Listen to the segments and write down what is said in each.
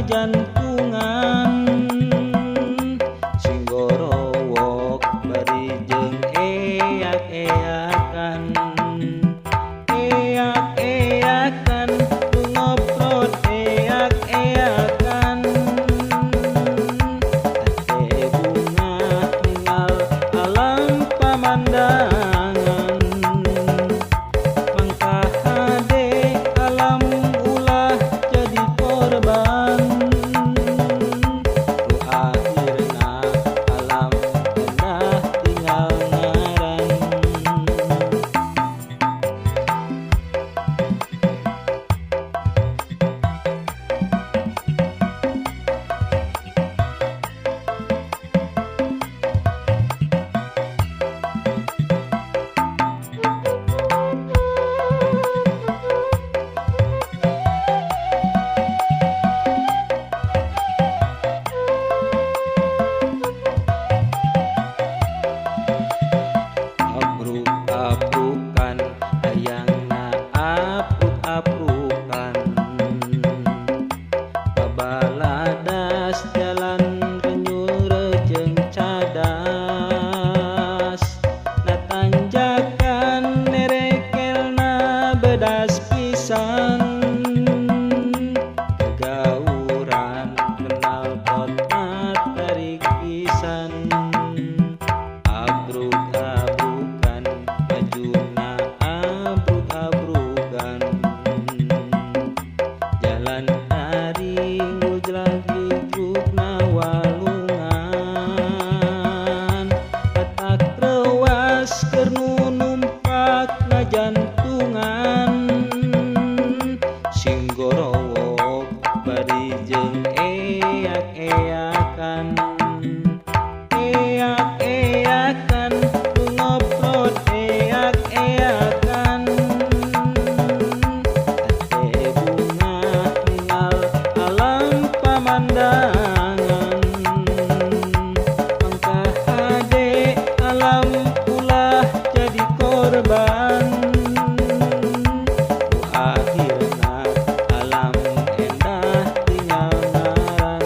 jantungan singgorowok bari jeung eak-eakan eak-eakan tungoprot eak-eakan hate bunga ningal alam pamandangan mangka hade alam ulah jadi korban ku akhirna alam endah tinggal ngaran. Abruk-abrukan hayangna abruk-abrukan babaladas jalan renyul rejeng cadas na tanjakan nerekelna bedas pisan kegauran kenal pot tarik pisan abruk-abrukan majuna abruk-abrukan jalan taring gujlag-ligrugna walungan petak rewas keur nu numpakna jantungan singgorowok bari jeung eak-eakan eak-eakan tungoprot eak-eakan hate bunga ningal alam pamandangan mangka hade alam ulah jadi korban ku akhirna alam endah tinggal ngaran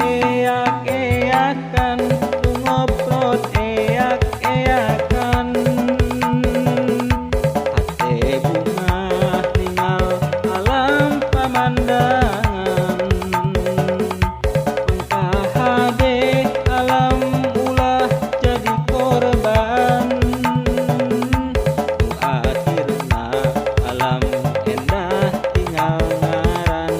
eak-eakan tungoprot eak-eakan hate bunga ningal alam pamandangan mangka hade alam ulah jadi korban ku akhirna alam endah tinggal ngaran.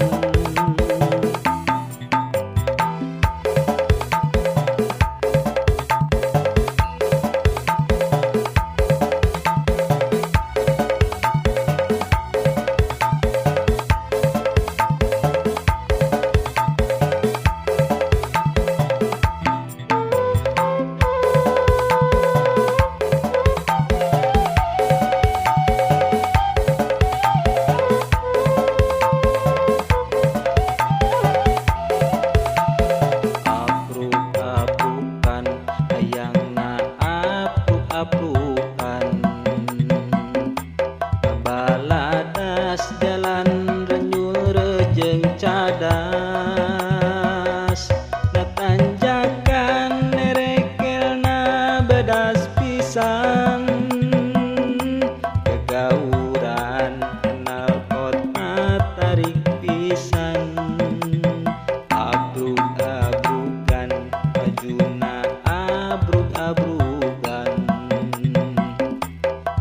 Abruk-abrukan hayangna abruk-abrukan babaladas jalan renyul rejeng cadas na tanjakan nerekelna bedas pisan kegauran kenal pot tarik pisan abruk-abrukan majuna abruk-abrukan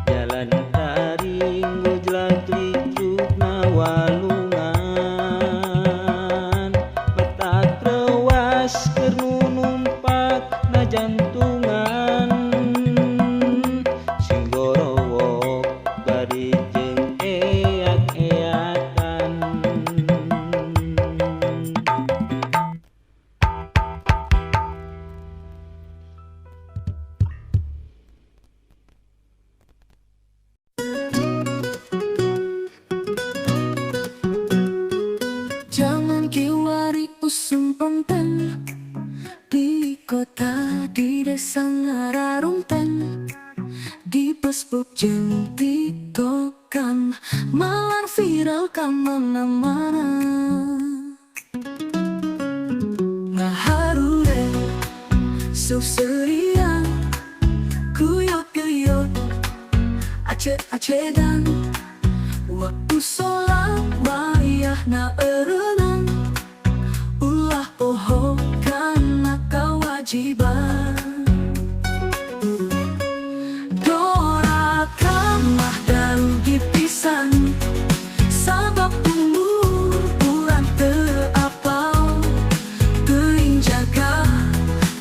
jalan taring gujlag-ligrugna walungan petak rewas keur nu numpakna jantungan singgorowok bari jeung eak-eakan. Jangan kiwari usum konten di kota di desa Ngararumpen di Facebook jeung TikTok kan malah viral ka mana-mana. Suserian Kuyok-kuyok Acet-acetan Waktu sholat wayah na erenan Ulah poho karena kewajiban Dora kamah darugi pisan Sabab umur kurang terapal Teuing jaga,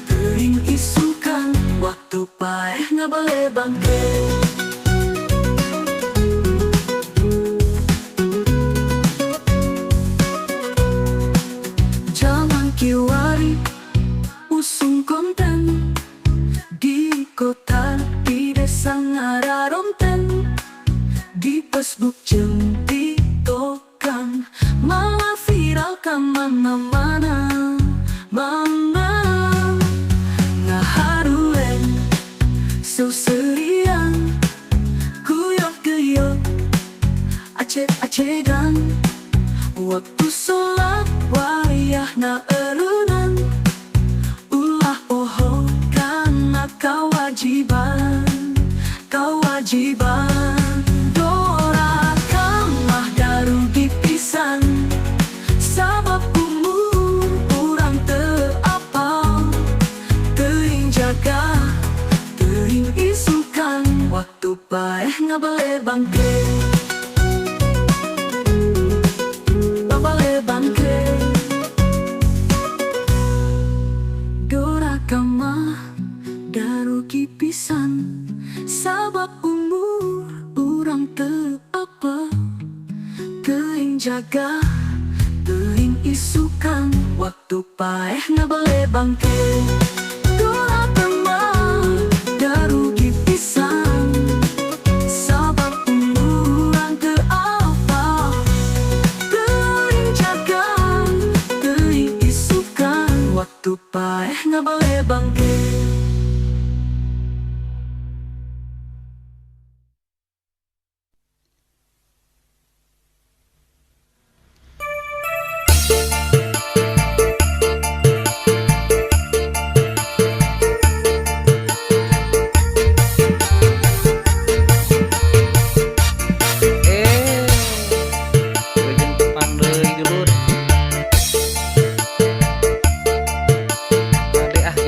teuing isukan Waktu paeh ngabale bangke Zaman kiwari usung konten Di kota, di desa Ngararomten Di Facebook jeung TikTokan Malah viral ka mana-mana Mama ngaharulen Suserian Kuyok-kuyok Acet-acetan Waktu sholat wayah na erenan Ulah poho karena kewajiban Dora kamah darugi pisan Sabab umur kurang terapal Teuing jaga, teuing isukan Waktu paeh ngabale bangke Babale bangke Dora kamah darugi pisan Sabab umur urang teu apa Teuing jaga, teuing isukan Waktu paeh ngabale bangke Dora kamah darugi pisan Sabab umur urang teu apa Teuing jaga, teuing isukan Waktu paeh ngabale bangke Leuweung tepang deui dulur. Ade ah.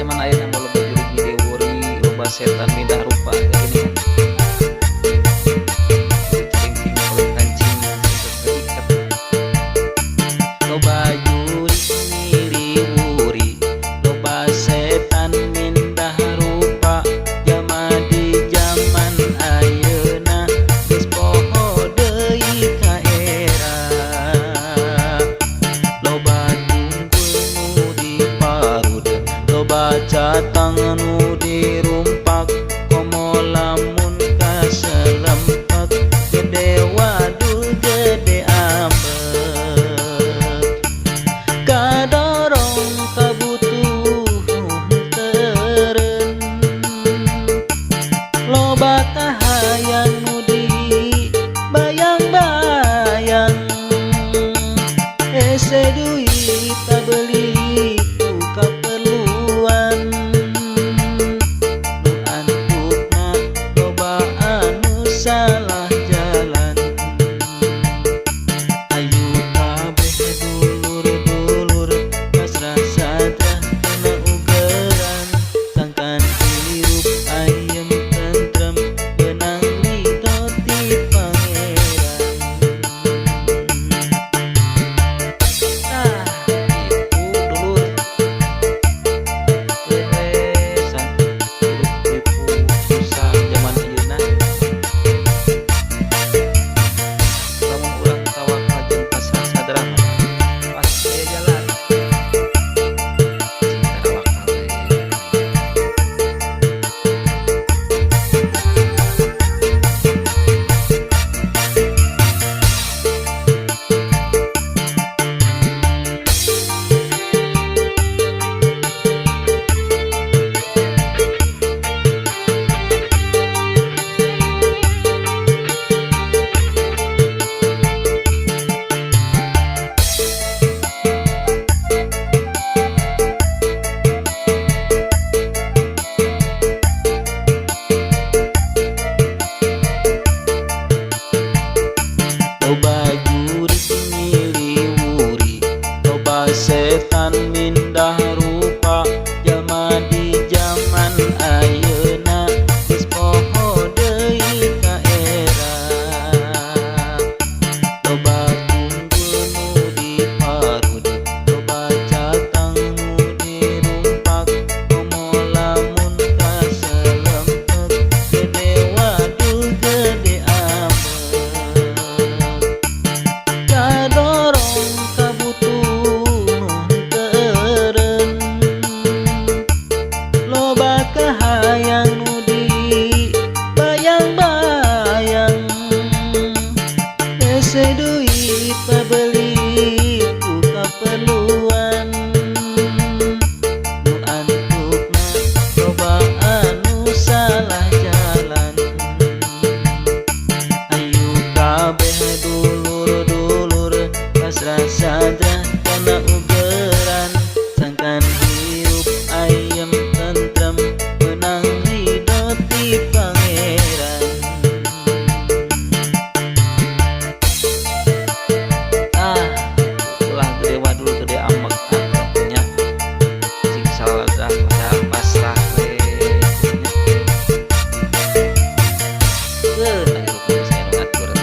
loba juri nyiliwuri, loba setan mindah rupa, jalma di zaman ayeuna geus poho deui ka era. Loba tunggul nu diparudi, loba catang nu dirumpak, komo lamun kaselempet gede waduh gede amet. Kadorong kabutuh nun teureun, loba kahayang nu dibayang-bayang, hese duit pabeli ku kaperluan, nu antukna loba anu salah jalan. Ayu kabeh dulur-dulur pasrah saja kana ugeran, sangkan hirup ayem tentrem menang ridho ti pangeran. Ulah gede wadul gede amek nya sing salah pada pasrah we nya. Nah hirup geus aya nu ngatur teh.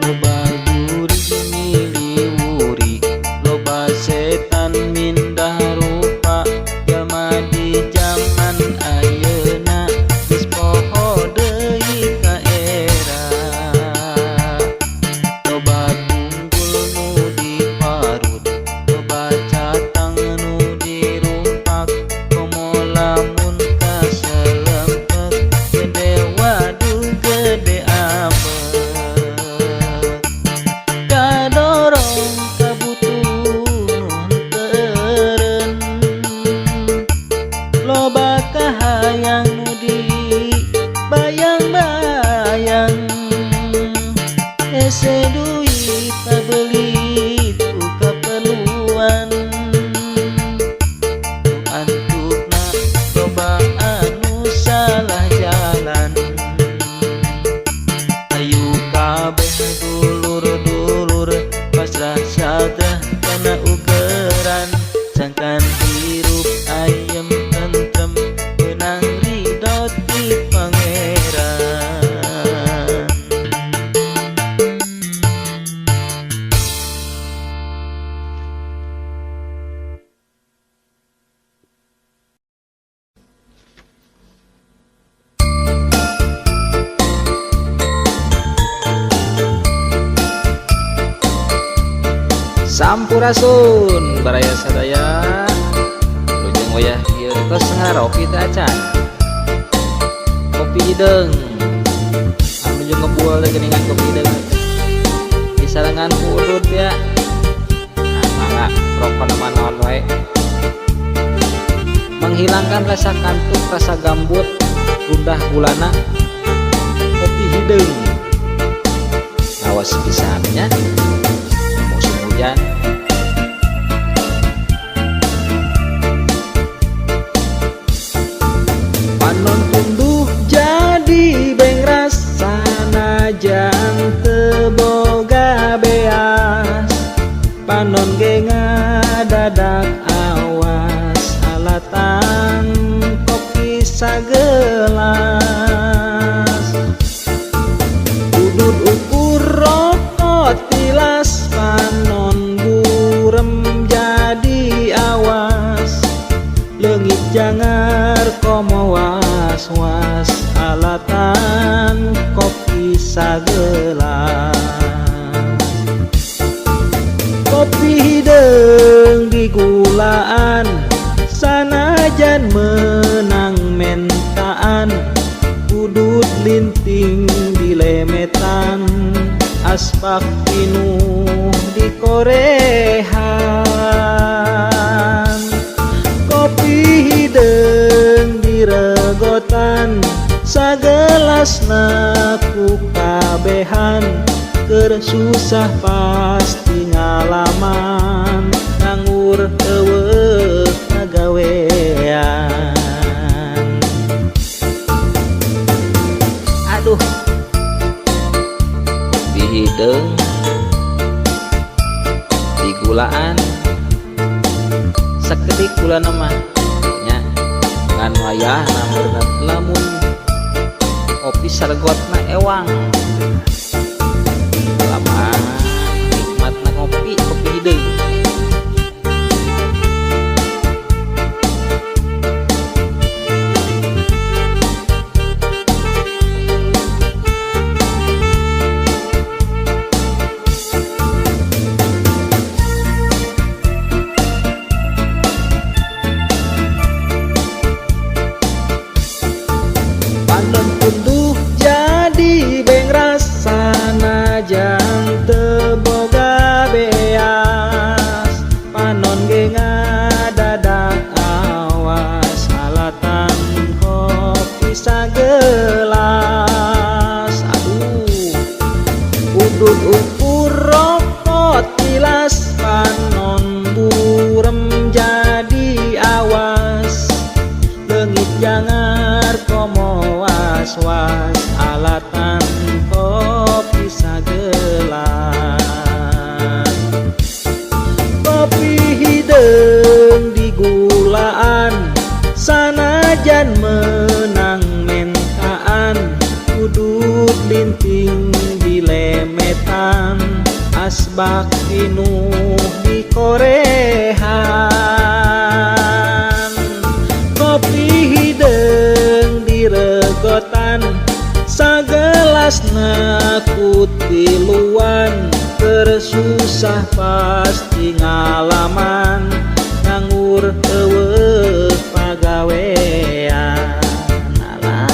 Loba juri nyiliwuri, loba setan mindah rupa, jalma di zaman ayeuna geus poho deui ka era. Loba tunggul nu diparudi, loba catang nu dirumpak, komo lamun kaselempet gede waduh gede amet. Kadorong kabutuh nun teureun, loba kahayang nu dibayang-bayang, hese duit pabeli ku kaperluan, nu antukna loba anu salah jalan. Ayu kabeh dulur-dulur pasrah saja kana ugeran, sangkan hirup ayem tentrem menang ridho ti pangeran. Sampurasun baraya sadaya, lujeng wayah ieu tos ngaropi teh acan. Kopi hideung anu jeung ngebual teh geuningan kopi hideung di sarengan udud ya. Mangga rokok naon wae, menghilangkan rasa kantuk, rasa gambut, gundah gulana. Kopi hideung awas pisannya musim hujan. Panon tunduh jadi bengras, sanajan teu boga beas, panon ge ngadadak awas, alatan kopi sagelas. Udud ukur rokok tilas, panon burem jadi awas, leungit jangar komo was-was, alatan kopi sagelas. Kopi digulaan, sanajan menang mentaan, udut linting dilemetan, aspak pinuh dikorehan. Kopi hideng diregotan, sagelasna ku kabehan, keur susah pasti ngalaman, nganggur eueuh ngagawean. Aduh, kopi hideng digulaan sakedik kula nama nya ngan wayah namun lamun kopi sargotna ewang lama nikmatna kopi hideng. Panon tunduh jadi bengras, sanajan teu boga beas, panon ge ngadadak awas, alatan kopi sagelas. Aduh, udud ukur rokok tilas, panon burem jadi awas, leungit jangar komo was-was, alatan kopi sagelas. Kopi hideng digulaan, sanajan menang mentaan, udut linting dilemetan, asbak pinuh dikorehan. Kopi hideng diregotan, sagelasna kutiluan, keur susah pasti ngalaman, nganggur eueuh pagawean. Alah,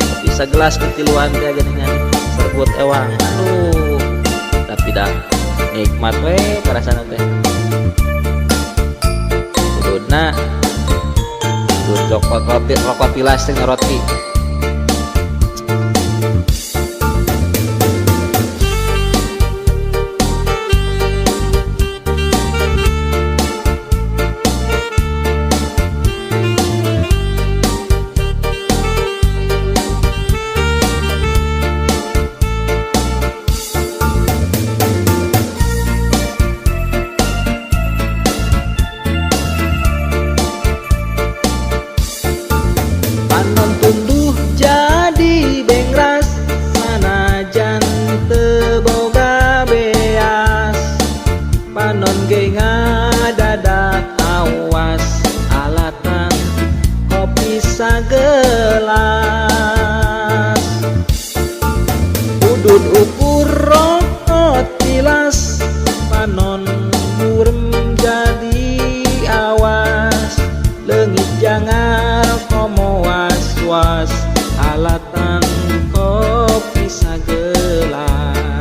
kopi sagelas ketiluan teh geuningan serbut ewang. Aduh, tapi dah nikmat we karasana teh. Ududna udud rokok pilas teh roti. Panon tunduh jadi bengras, sanajan teu boga beas, panon ge ngadadak awas, alatan kopi sagelas. Udud ukur rokok tilas, panon burem jadi awas, leungit jangar komo was-was, alatan kopi sagelas.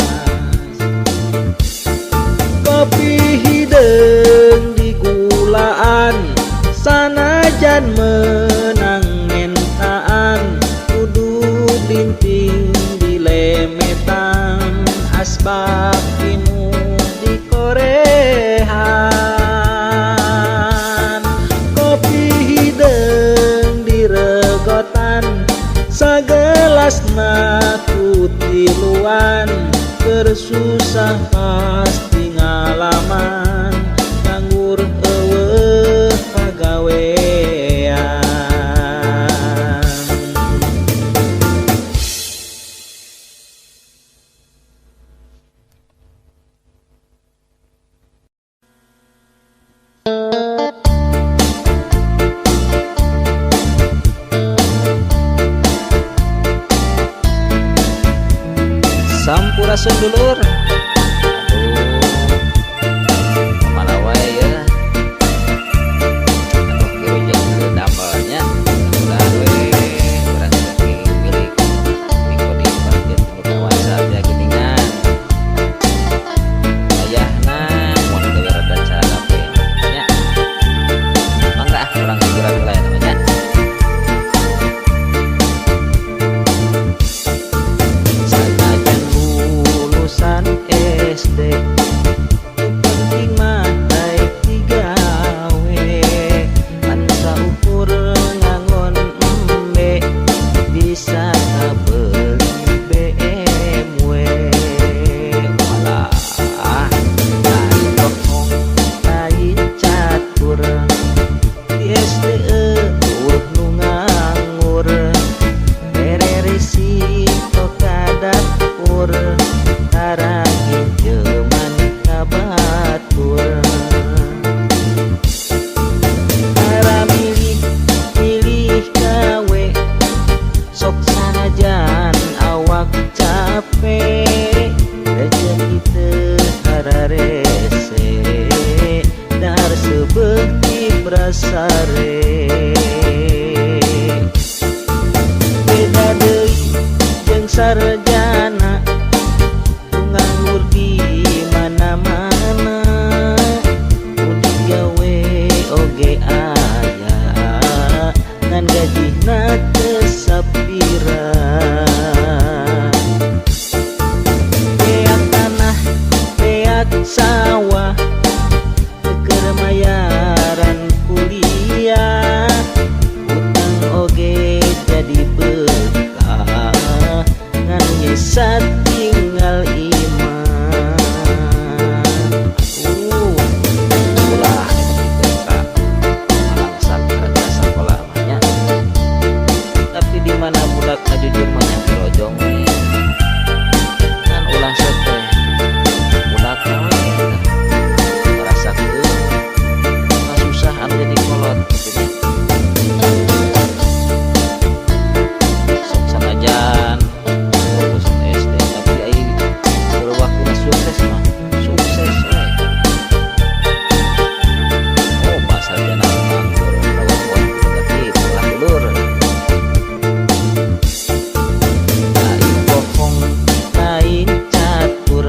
Kopi hideng digulaan, sanajan menang mentaan, udud linting dilemetan, asbak pinuh dikorehan. Kopi hideng diregotan, sagelasna kutiluan, keur susah pasti ngalaman, nganggur eueuh pagawean. Sampurasun dulur. Aduh, sare. Beda deui jeung sarjana nganggur di mana-mana, nu digawe oge aya ngan gajina teu sapira. Beak tanah beak sawah keur mayaran kuliah, utang oge jadi bekah ngan nyesat tinggal iman. Ulah bekah malangsak harga sakola mahnya, tapi di mana budak ajujur mah nya kilojong we. Ngan ulah sote budak naon merasakeun susah anu jadi kolot gitu nya. Sok sanajan lulusan SD tapi aing keur waktuna sukses mah sukses we. Oh pasal jana nganggur lawan waktu tapi ulah dulur. Aing bohong aing catur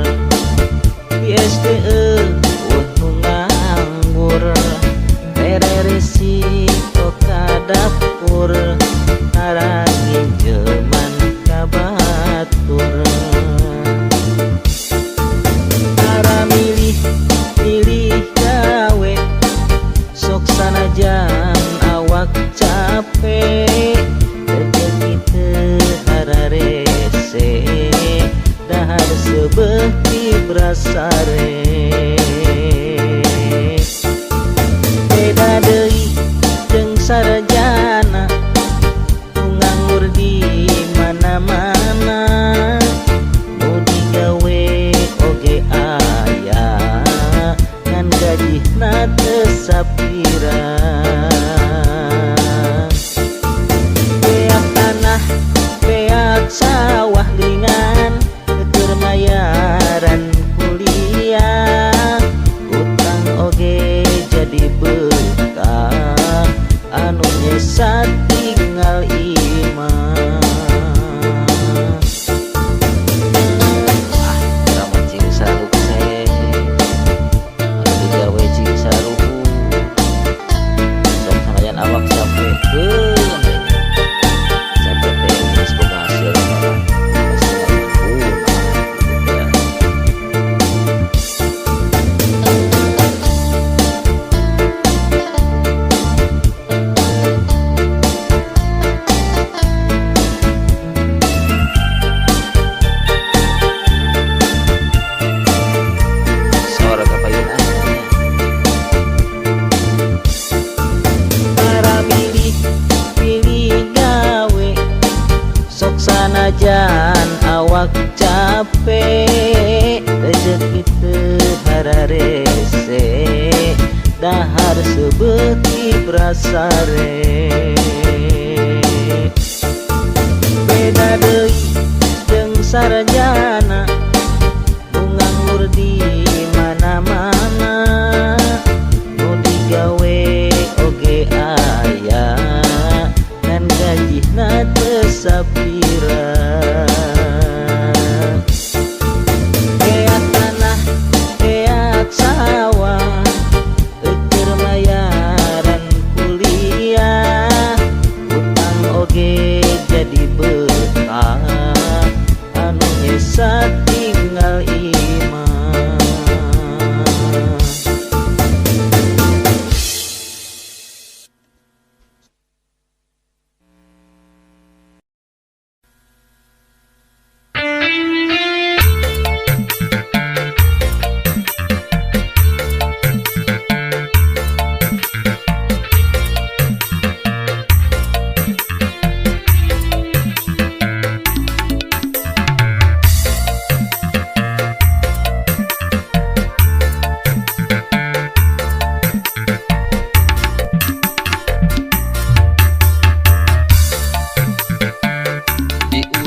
di SD nu nganggur, resiko ka dapur narangi jeman ka batur. Cara milih gawe sok sanajan awak capek, rezeki teu hararese dahar sebeuti brasare. Beda deui jeung sarjana nu nganggur di mana-mana, nu digawe oge aya ngan gajina teu sapira. Beak tanah beak sawah geuningan keur mayaran kuliah, utang oge jadi bekah anu nyesat tinggal iman. Urang mancing sarukse anu digawe cing saruhu, sok sanajan awak sapekeun capek teh geus boga hasil mah pasti mampu ya. Sora kapayun aya. Para milih gawe sok sanajan awak capek, rezeki teu hararese dahar sebeuti brasare. Beda deui jeung sarjana nu nganggur di mana-mana, nu digawe oge aya ngan gajina teu sapira. Beak tanah beak sawah keur mayaran kuliah, utang oge jadi bekah anu nyesat tinggal iman.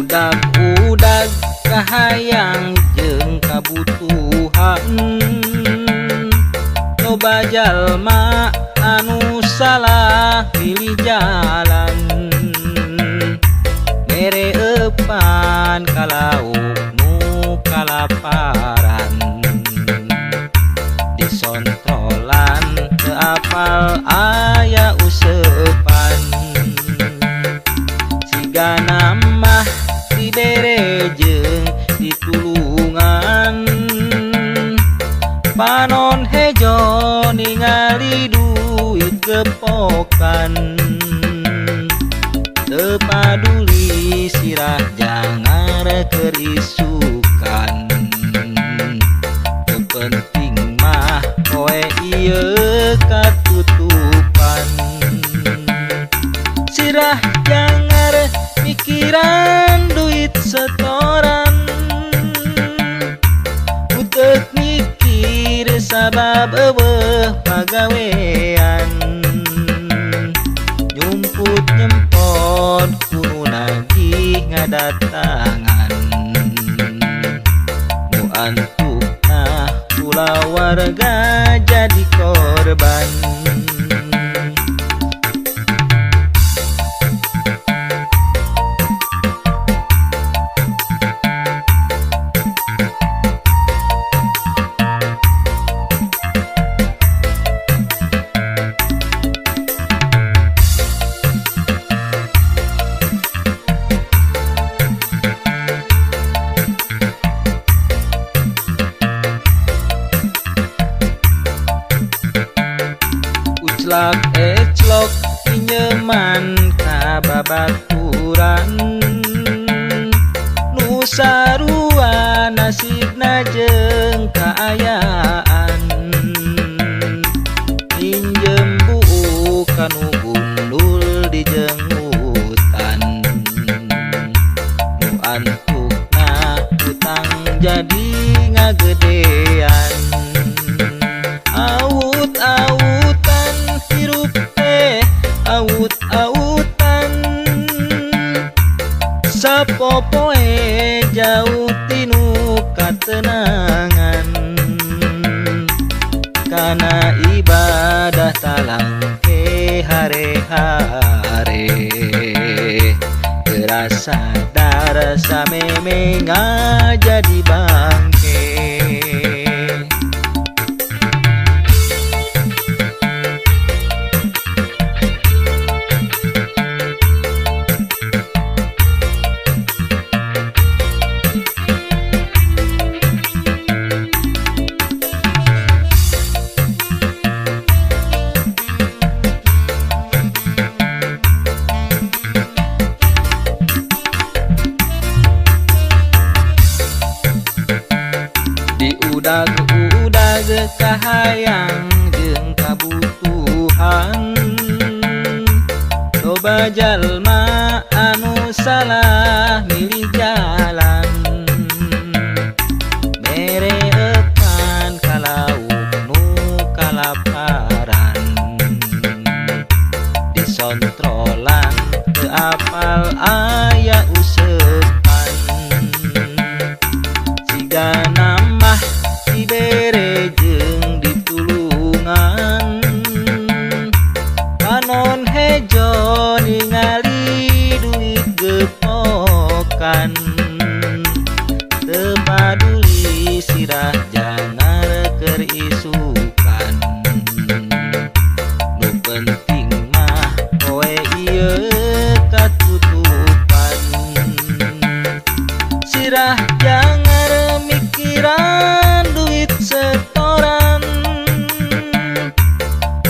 Udag-udag kahayang jeung kabutuhan, loba jalma anu salah pilih jalan mere epan kalauk nu kalaparan disontrolan teu apal aya usepan siga namah dibere jeung ditulungan panon hejo ningali duit gepokan teu paduli sirah jangar kerisukan teu penting mah poe ieu katutupan sirah jangar mikiran duit setoran utek mikir sabab eueuh pagawean nyumput nyempot kudu nagih ngadatangan nu antukna ulah warga jadi korban uclak eclok pinjeman ka babaturan nu sarua nasibna jeung kaayaan pinjem buu kanu gundul di jengutan nu antukna utang jadi ngagedean awut-awutan hirup teh awut-awutan sapopoe jauh tinu katenangan kana ibadah talangke hare-hare terasa darasa memenga jadi bangke diudag-udag kahayang jeung kabutuhan loba jalma anu salah milih jalan mere epan kalauk nu kalaparan disontrolan teu apal aya usepan siga namah dibere jeung ditulungan panon hejo ningali duit gepokan teu paduli sirah jangar kerisukan nu penting mah poe ieu katutupan sirah jangar mikiran duit setoran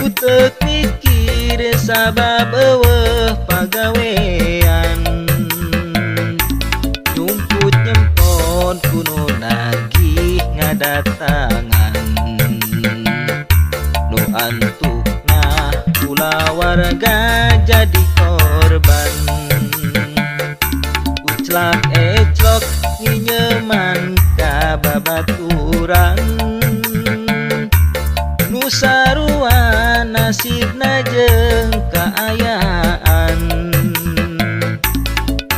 utek mikir sabab eueuh pagawean nyumput nyempot kudu nagih ngadatangan nu antukna ulah warga jadi korban uclak eclok nginyeman ka babaturan nu sarua nasibna jeung kaayaan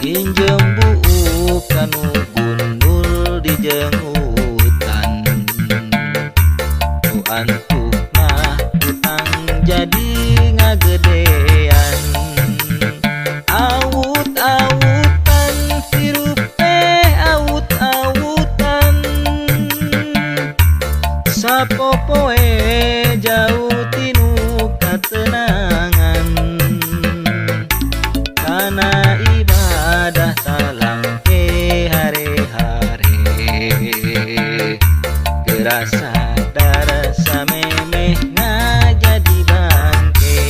pinjem buu kanu gundul di jengutan nu antukna utang jadi ngage sapopoe jauh tinu katenangan karena ibadah talang ke hari-hari gerasa darasa memeh ngajadi bangke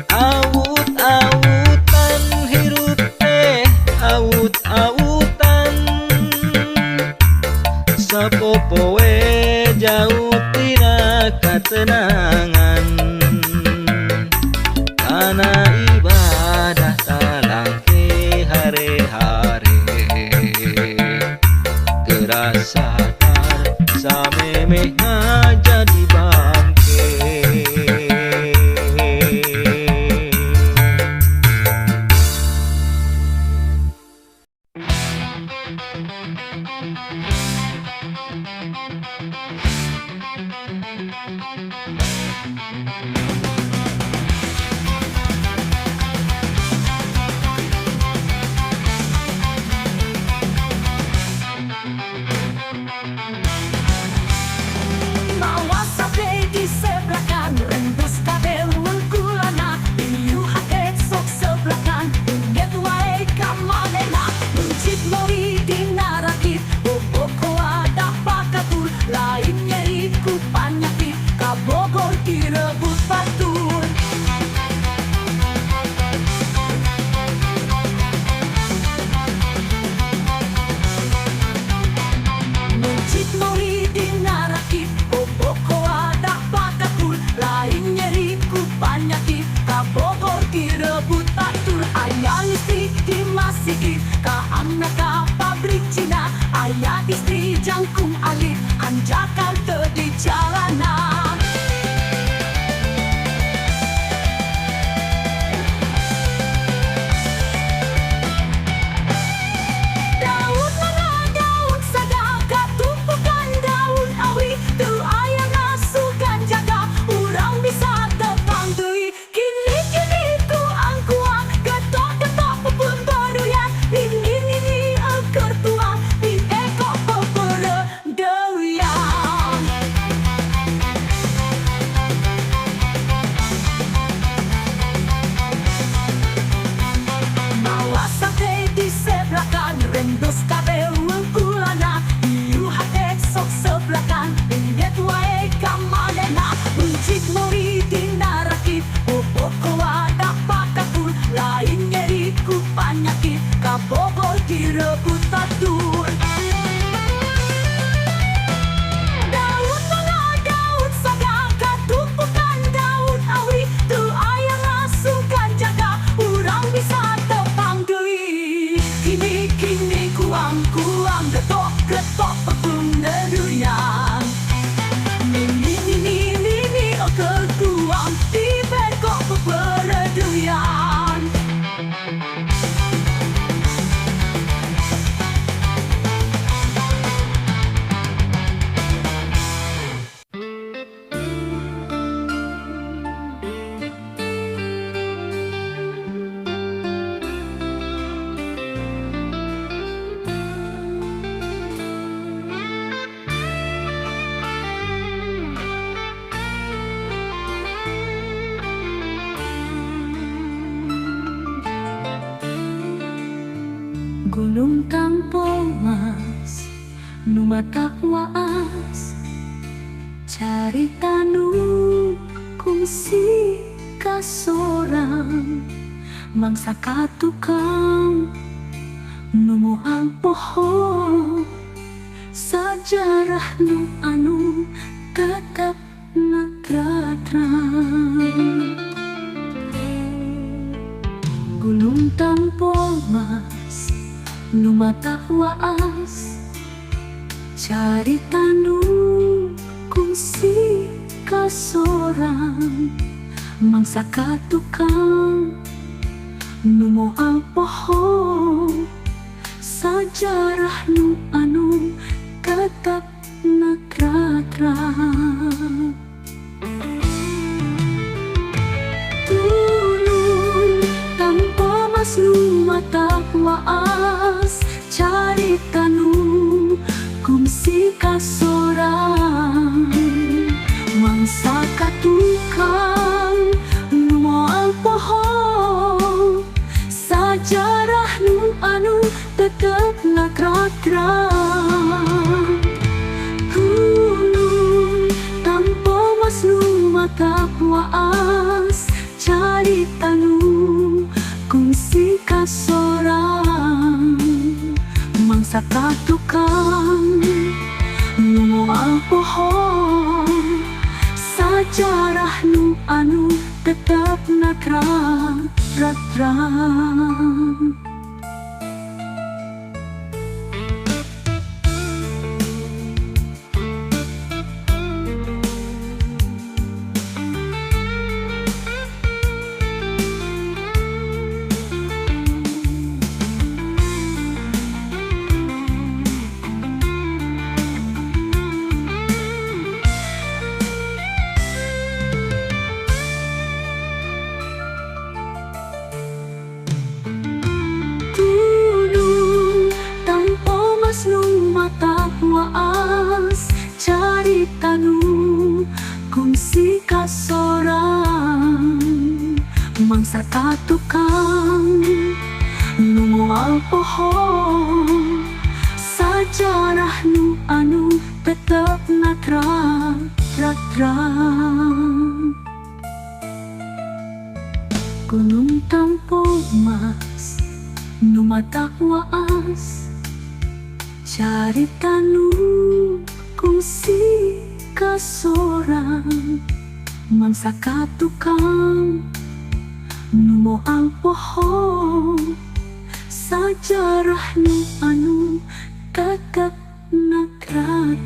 awut-awutan hirup teh awut-awutan sapopoe jauh tina katenangan karena ibadah talang ke hari-hari gerasa samemeh ngajadi bangke. Ayah istri jangkung alit anjakan di jalanan. Daun mana daun sadaka tumpukan daun awi tu ayah nasukan jaga urang bisa tepang tui kini ku angkuang getok-getok pun baruyan ini agar tuang rendos kabel ulana iu hate sok sebelakan inget wae kamanena uncit mori dinarakit popoko ada pakakul lain ngeri ku panyakit kabogol direbut tatur daun mana daun sadaka tumpukan daun awi tu ayah ngasukan jaga urang bisa tepang deui kini kuang getok pepung neruyan Nini ketuang tiba kok pepereduyan Gunung Tampomas numatak waas carita nu kungsi kasorang mangsa katukang numuhang pohon sajarah nu anu tetap natratan Gunung Tampomas numatak waas carita nu kungsi kasorang mangsa katukang numuhang pohon sajarah nu anu tetap natratan Gunung Tampomas numatak waas carita nu kungsi kasorang pohon sajarah nu anu tetap nakrang ratrang. Waas carita nu kungsi kasorang mangsa katukang nu moal pohon sajarah nu anu tetep nakrang ratrang. Gunung Tampo Mas nu matak waas carita nu kungsi kasorang mangsa katukang nu moal pohon sajarah nu anu tetep nakrang.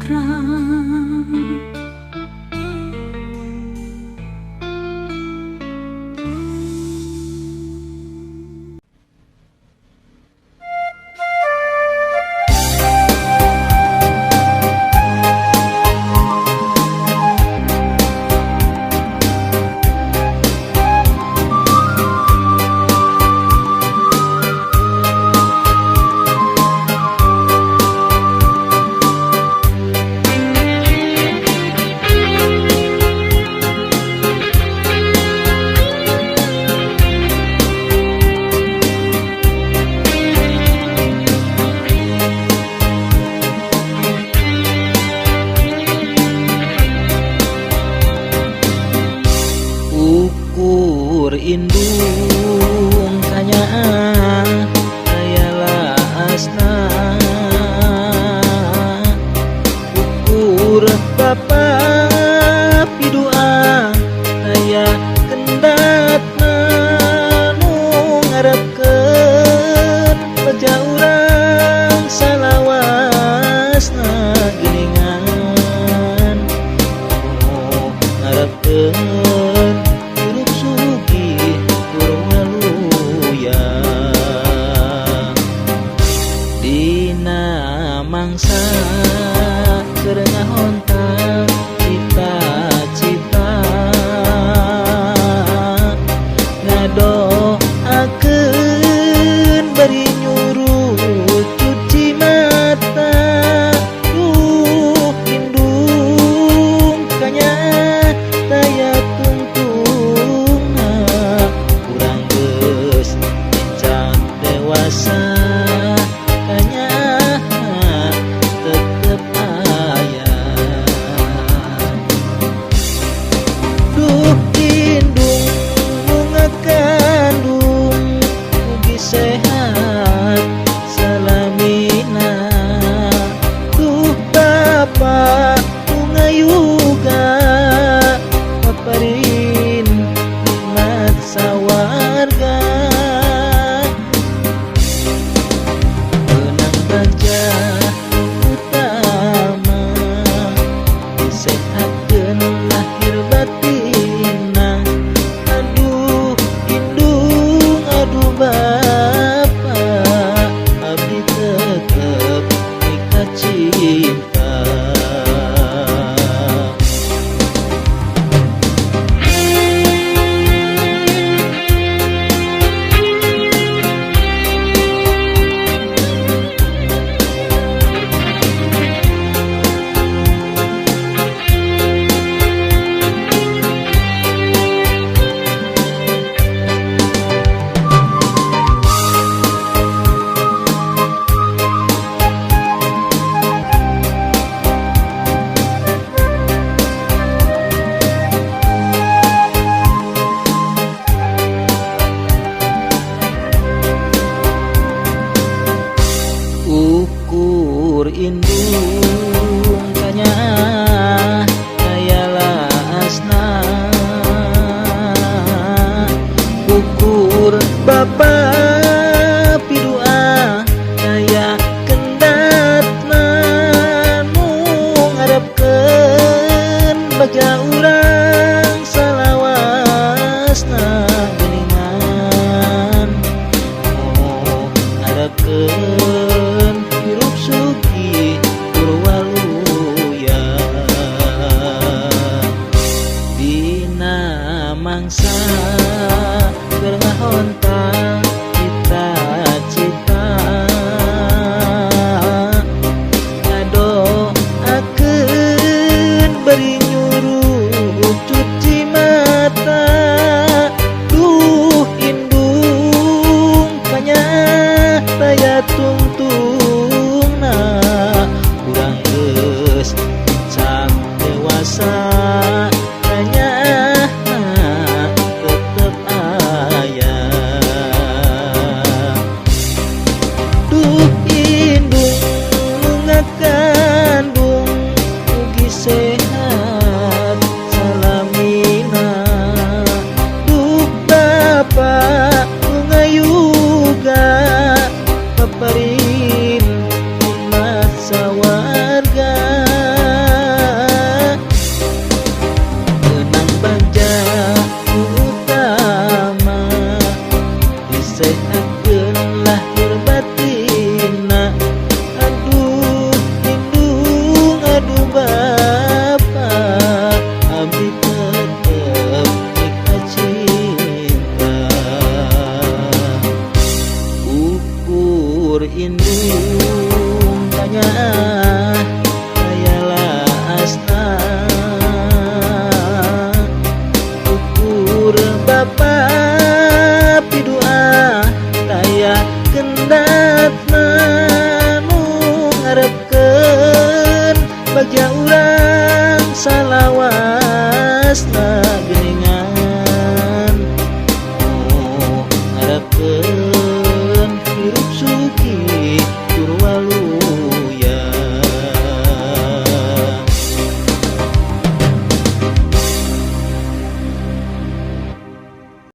Ukur indung kanyaan ayalah asna, ukur bapa pidua aya kendat nu ngarepkeun beja urang salawasna geningan ngarepkeun hirup sugih tur ngaluya. aja urang salawasna geningan oh ngarekeun hirup sugi purwaluya dina mangsa keur ngahontang cita-cita ngadoakeun beri nyuruh cuci mata duh indung kanya daya tungtungna urang geus cak dewasa